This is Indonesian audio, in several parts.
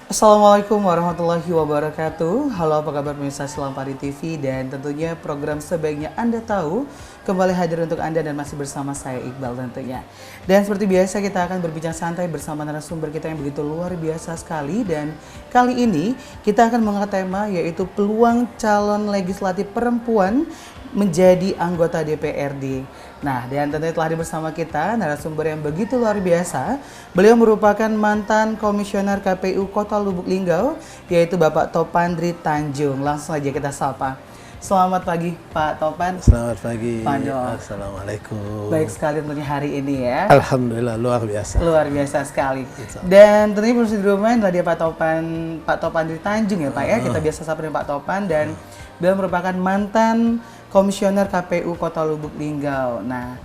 Assalamualaikum warahmatullahi wabarakatuh. Halo, apa kabar pemirsa Selampari TV, dan tentunya program Sebaiknya Anda Tahu kembali hadir untuk Anda dan masih bersama saya Iqbal tentunya. Dan seperti biasa kita akan berbincang santai bersama narasumber kita yang begitu luar biasa sekali, dan kali ini kita akan mengangkat tema yaitu peluang calon legislatif perempuan menjadi anggota DPRD. Nah, dan tentunya telah bersama kita narasumber yang begitu luar biasa. Beliau merupakan mantan komisioner KPU Kota Lubuk Linggau, yaitu Bapak Topandri Tanjung. Langsung aja kita sapa. Selamat pagi Pak Topan. Selamat pagi. Pak Dok. Assalamualaikum. Baik sekali tentunya hari ini ya. Alhamdulillah luar biasa. Luar biasa sekali. Dan tentunya pemirsa di rumah adalah dia Pak Topandri Tanjung ya Pak ya. Kita biasa sapa dengan Pak Topan, dan beliau merupakan mantan komisioner KPU Kota Lubuk Linggau. Nah,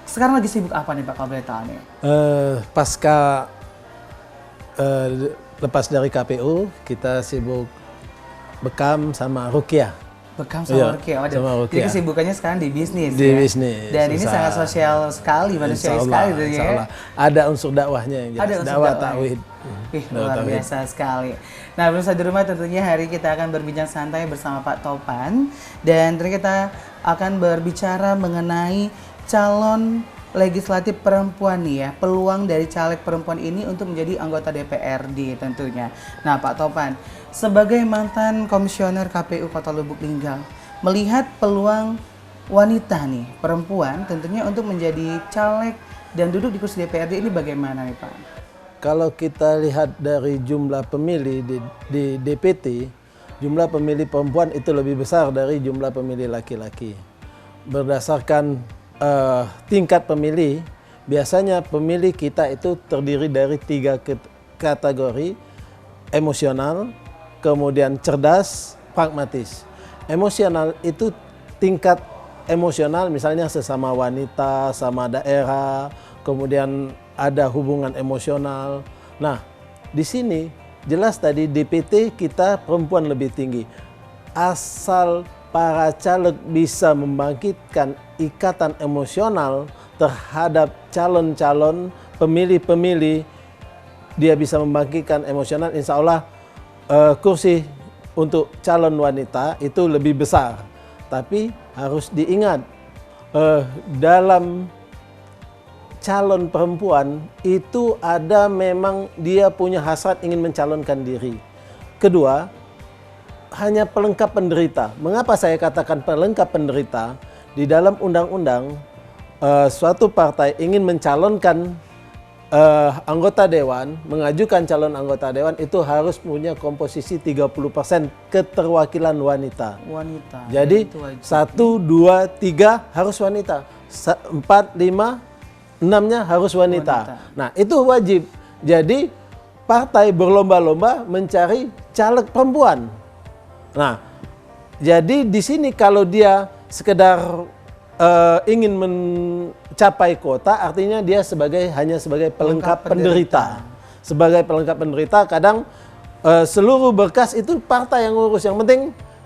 sekarang lagi sibuk apa nih Pak, kalau boleh tahu nih? Pasca lepas dari KPU, kita sibuk bekam sama Rukiah. Bekam sama Rukiah. Jadi kesibukannya sekarang di bisnis. Di ya? bisnis. Dan ini sangat sosial sekali, manusiawi sekali gitu ya. Ada unsur dakwahnya yang jelas. Ada unsur dakwah tauhid. Luar biasa sekali. Nah, pemirsa di rumah, tentunya hari kita akan berbincang santai bersama Pak Topan, dan kita akan berbicara mengenai calon legislatif perempuan nih ya, peluang dari caleg perempuan ini untuk menjadi anggota DPRD tentunya. Nah, Pak Topan, sebagai mantan komisioner KPU Kota Lubuk Linggau, melihat peluang wanita nih, perempuan tentunya untuk menjadi caleg dan duduk di kursi DPRD ini bagaimana nih Pak? Kalau kita lihat dari jumlah pemilih di DPT, jumlah pemilih perempuan itu lebih besar dari jumlah pemilih laki-laki. Berdasarkan tingkat pemilih, biasanya pemilih kita itu terdiri dari 3 kategori: emosional, kemudian cerdas, pragmatis. Emosional itu tingkat emosional, misalnya sesama wanita, sama daerah, kemudian ada hubungan emosional. Nah, di sini jelas tadi DPT kita perempuan lebih tinggi. Asal para caleg bisa membangkitkan ikatan emosional terhadap calon-calon pemilih-pemilih, dia bisa membangkitkan emosional, insya Allah kursi untuk calon wanita itu lebih besar. Tapi harus diingat, dalam calon perempuan itu ada memang dia punya hasrat ingin mencalonkan diri. Kedua, hanya pelengkap penderita. Mengapa saya katakan pelengkap penderita? Di dalam undang-undang, suatu partai ingin mencalonkan anggota dewan, mengajukan calon anggota dewan itu harus punya komposisi 30% keterwakilan wanita. Jadi 1, 2, 3 harus wanita. 4, 5, 6-nya harus wanita. Nah, itu wajib. Jadi partai berlomba-lomba mencari caleg perempuan. Nah, jadi di sini kalau dia sekedar ingin mencapai kota, artinya dia hanya sebagai pelengkap penderita. Sebagai pelengkap penderita, kadang seluruh berkas itu partai yang ngurus. Yang penting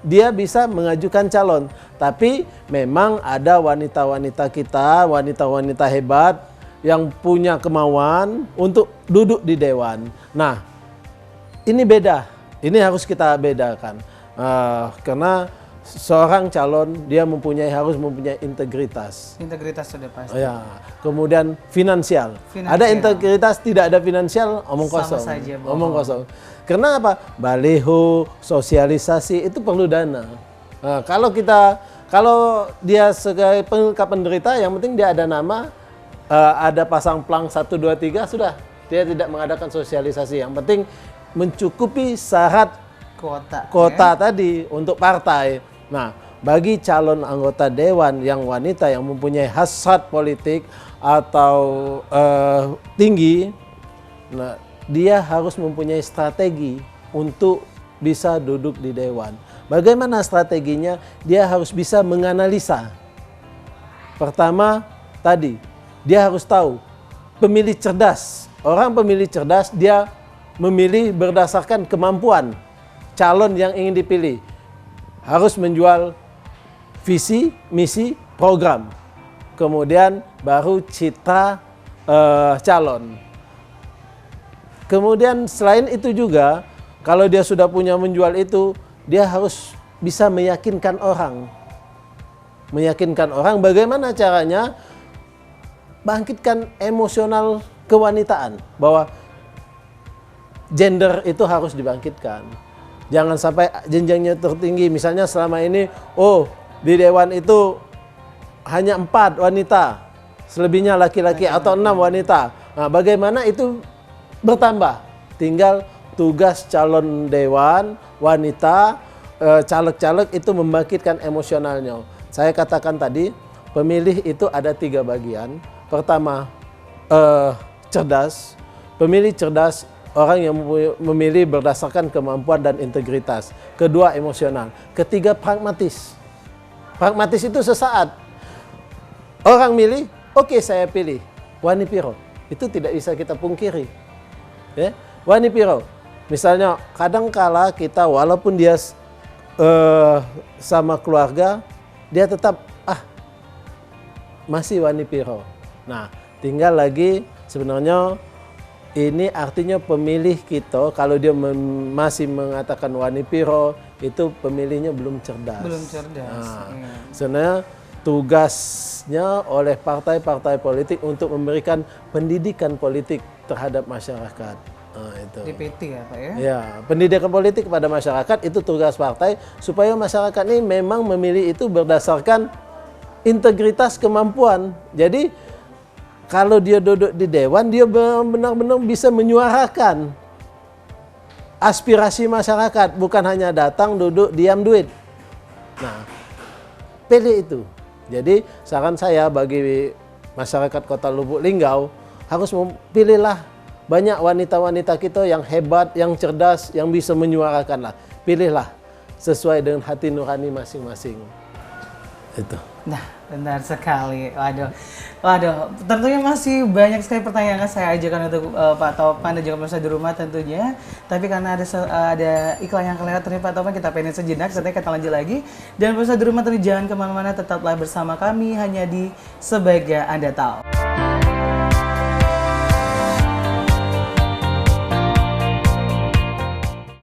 dia bisa mengajukan calon. Tapi memang ada wanita-wanita kita, wanita-wanita hebat yang punya kemauan untuk duduk di dewan. Nah, ini beda. Ini harus kita bedakan. Karena seorang calon dia harus mempunyai integritas. Integritas sudah pasti. Ya. Kemudian finansial. Ada integritas, tidak ada finansial, omong kosong. Sama saja, omong kosong. Karena apa? Baliho, sosialisasi itu perlu dana. Nah, kalau dia sebagai pelengkap penderita, yang penting dia ada nama, ada pasang plang 1, 2, 3, sudah. Dia tidak mengadakan sosialisasi. Yang penting mencukupi syarat kota tadi untuk partai. Nah, bagi calon anggota dewan yang wanita yang mempunyai hasrat politik atau tinggi, nah, dia harus mempunyai strategi untuk bisa duduk di dewan. Bagaimana strateginya? Dia harus bisa menganalisa. Pertama, tadi, dia harus tahu pemilih cerdas. Orang pemilih cerdas, dia memilih berdasarkan kemampuan calon yang ingin dipilih. Harus menjual visi, misi, program. Kemudian baru citra calon. Kemudian selain itu juga, kalau dia sudah punya menjual itu, dia harus bisa meyakinkan orang. Meyakinkan orang bagaimana caranya bangkitkan emosional kewanitaan. Bahwa gender itu harus dibangkitkan. Jangan sampai jenjangnya tertinggi. Misalnya selama ini, di dewan itu hanya 4 wanita. Selebihnya laki-laki atau 6 wanita. Nah, bagaimana itu bertambah? Tinggal tugas calon dewan, wanita, caleg-caleg itu membangkitkan emosionalnya. Saya katakan tadi, pemilih itu ada 3 bagian. Pertama, cerdas. Pemilih cerdas, orang yang memilih berdasarkan kemampuan dan integritas. Kedua, emosional. Ketiga, pragmatis. Pragmatis itu sesaat. Orang milih, oke, saya pilih. Wani piro. Itu tidak bisa kita pungkiri. Ya? Wani piro. Misalnya, kadang kala kita walaupun dia sama keluarga, dia tetap, masih wani piro. Nah, tinggal lagi sebenarnya ini artinya pemilih kita, kalau dia masih mengatakan wani piro, itu pemilihnya belum cerdas. Belum cerdas. Nah, iya. sebenarnya tugasnya oleh partai-partai politik untuk memberikan pendidikan politik terhadap masyarakat. Nah, itu. DPT ya Pak ya? Ya, pendidikan politik kepada masyarakat itu tugas partai supaya masyarakat ini memang memilih itu berdasarkan integritas kemampuan. Jadi kalau dia duduk di dewan, dia benar-benar bisa menyuarakan aspirasi masyarakat, bukan hanya datang, duduk, diam, duit. Nah, pilih itu. Jadi saran saya bagi masyarakat Kota Lubuk Linggau, harus pilihlah banyak wanita-wanita kita yang hebat, yang cerdas, yang bisa menyuarakan lah. Pilihlah sesuai dengan hati nurani masing-masing. Itu. Nah, benar sekali. Waduh, tentunya masih banyak sekali pertanyaan yang saya ajukan untuk Pak Topan dan juga pemirsa di rumah tentunya. Tapi karena ada iklan yang kelewat dari Pak Topan, kita pengen sejenak, setelah kita lanjut lagi. Dan pemirsa di rumah tentunya jangan kemana-mana, tetaplah bersama kami hanya di Sebaiknya Anda Tahu.